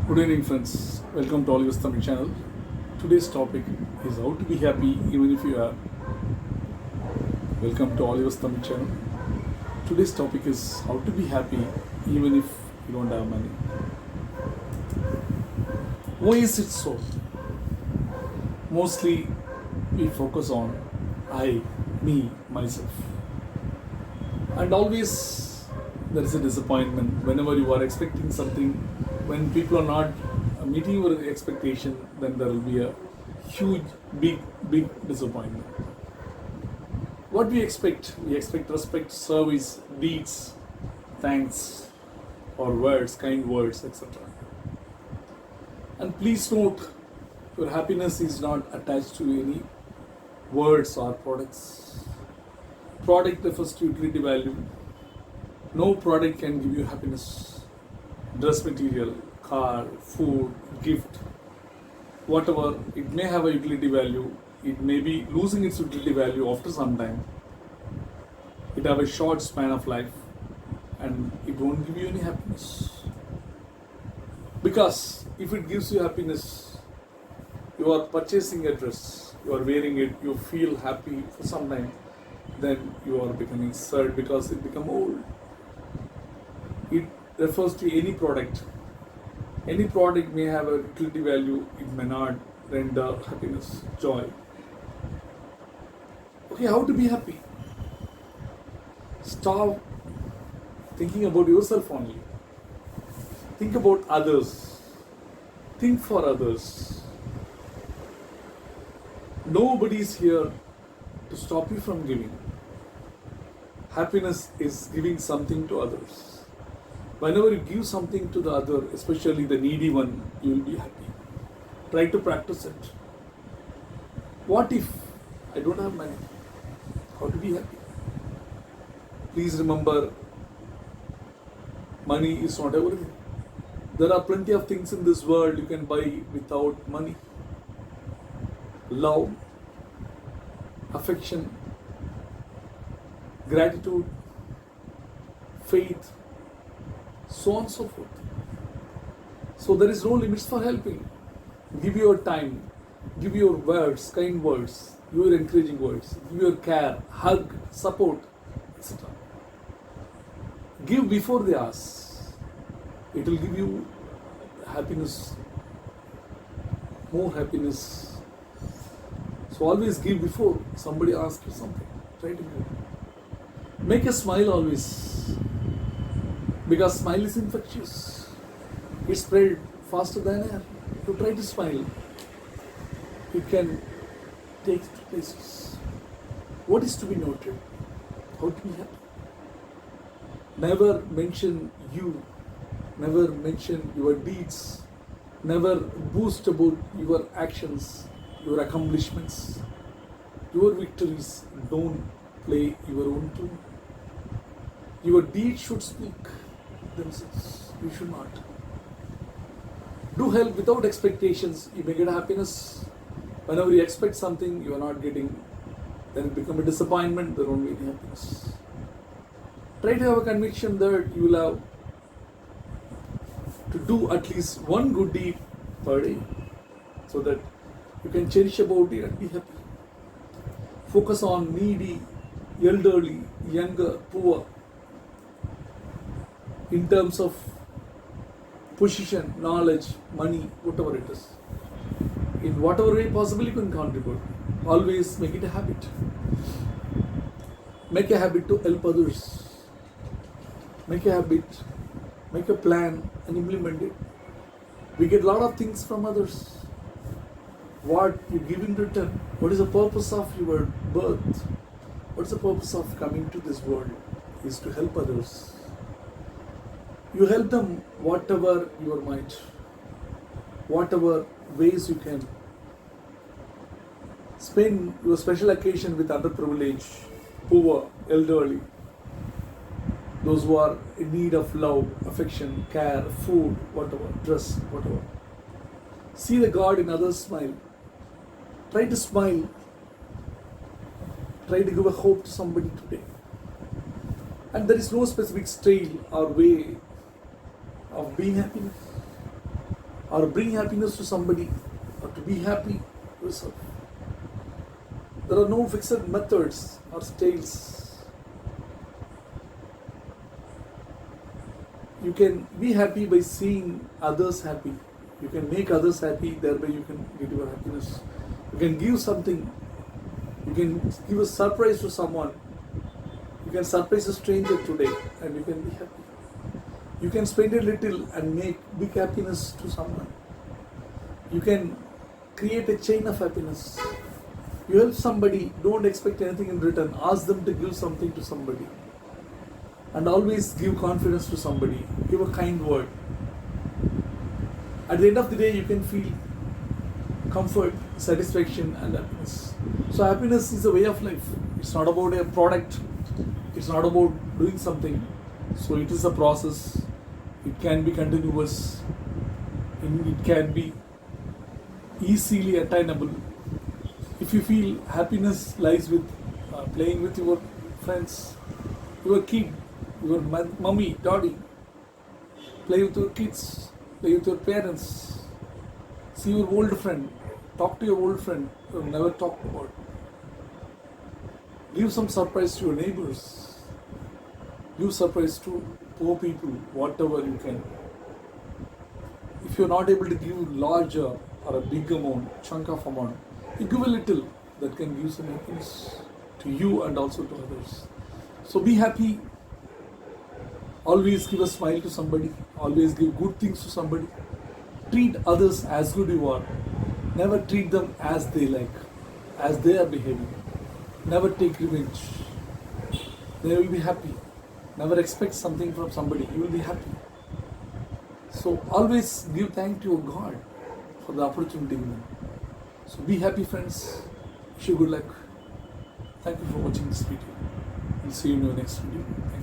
Good evening, friends. Welcome to Oliver's Tamil channel. Today's topic is how to be happy even if you are. Welcome to Oliver's Tamil channel. Today's topic is how to be happy even if you don't have money. Why is it so? Mostly we focus on I, me, myself. And always there is a disappointment whenever you are expecting something. When people are not meeting your expectation, then there will be a huge, big disappointment. What we expect? We expect respect, service, deeds, thanks, or words, kind words, etc. And please note, your happiness is not attached to any words or products. Product refers to utility value. No product can give you happiness. Dress material, car, food, gift, whatever, it may have a utility value. It may be losing its utility value after some time. It have a short span of life and it won't give you any happiness. Because if it gives you happiness, you are purchasing a dress, you are wearing it, you feel happy for some time, then you are becoming sad because it become old. It refers to any product. Any product may have a utility value, it may not render happiness, joy. Okay, how to be happy? Stop thinking about yourself only. Think about others. Think for others. Nobody is here to stop you from giving. Happiness is giving something to others. Whenever you give something to the other, especially the needy one, you will be happy. Try to practice it. What if I don't have money? How to be happy? Please remember, money is not everything. There are plenty of things in this world you can buy without money. Love, affection, gratitude, faith, so on and so forth. So there is no limits for helping. Give your time, give your words, kind words, your encouraging words, give your care, hug, support, etc. Give before they ask. It will give you happiness, more happiness. So always give before somebody asks you something. Try to give. Make a smile always. Because smile is infectious. It spreads faster than air. You try to smile. It can take to places. What is to be noted? How to be happy? Never mention you. Never mention your deeds. Never boast about your actions, your accomplishments, your victories. Don't play your own tune. Your deeds should speak themselves. You should not. Do help without expectations. You may get happiness. Whenever you expect something, you are not getting, then it becomes a disappointment. There won't be any happiness. Try to have a conviction that you will have to do at least one good deed per day, so that you can cherish about it and be happy. Focus on needy, elderly, younger, poor. In terms of position, knowledge, money, whatever it is. In whatever way possible you can contribute. Always make it a habit. Make a habit to help others. Make a habit, make a plan and implement it. We get a lot of things from others. What you give in return? What is the purpose of your birth? What is the purpose of coming to this world? Is to help others. You help them whatever your might, whatever ways you can. Spend your special occasion with underprivileged, poor, elderly, those who are in need of love, affection, care, food, whatever, dress, whatever. See the God in others' smile. Try to smile. Try to give a hope to somebody today. And there is no specific style or way of being happy. or bring happiness to somebody, or to be happy yourself. There are no fixed methods or styles. You can be happy by seeing others happy. You can make others happy, thereby you can get your happiness. You can give something. You can give a surprise to someone. You can surprise a stranger today and you can be happy. You can spend a little and make big happiness to someone. You can create a chain of happiness. You help somebody, don't expect anything in return. Ask them to give something to somebody. And always give confidence to somebody. Give a kind word. At the end of the day, you can feel comfort, satisfaction, and happiness. So happiness is a way of life. It's not about a product. It's not about doing something. So it is a process. It can be continuous. It can be easily attainable. If you feel happiness lies with playing with your friends, your kid, your mummy, daddy, play with your kids, play with your parents, see your old friend, talk to your old friend you have never talked about. Give some surprise to your neighbors. Give surprise to poor people, whatever you can. If you're not able to give larger or a big amount, chunk of amount, you give a little that can give some happiness to you and also to others. So be happy. Always give a smile to somebody. Always give good things to somebody. Treat others as good you are. Never treat them as they like, as they are behaving. Never take revenge. They will be happy. Never expect something from somebody. You will be happy. So always give thanks to your God for the opportunity given. So be happy, friends. Wish you good luck. Thank you for watching this video. We'll see you in your next video. Thank you.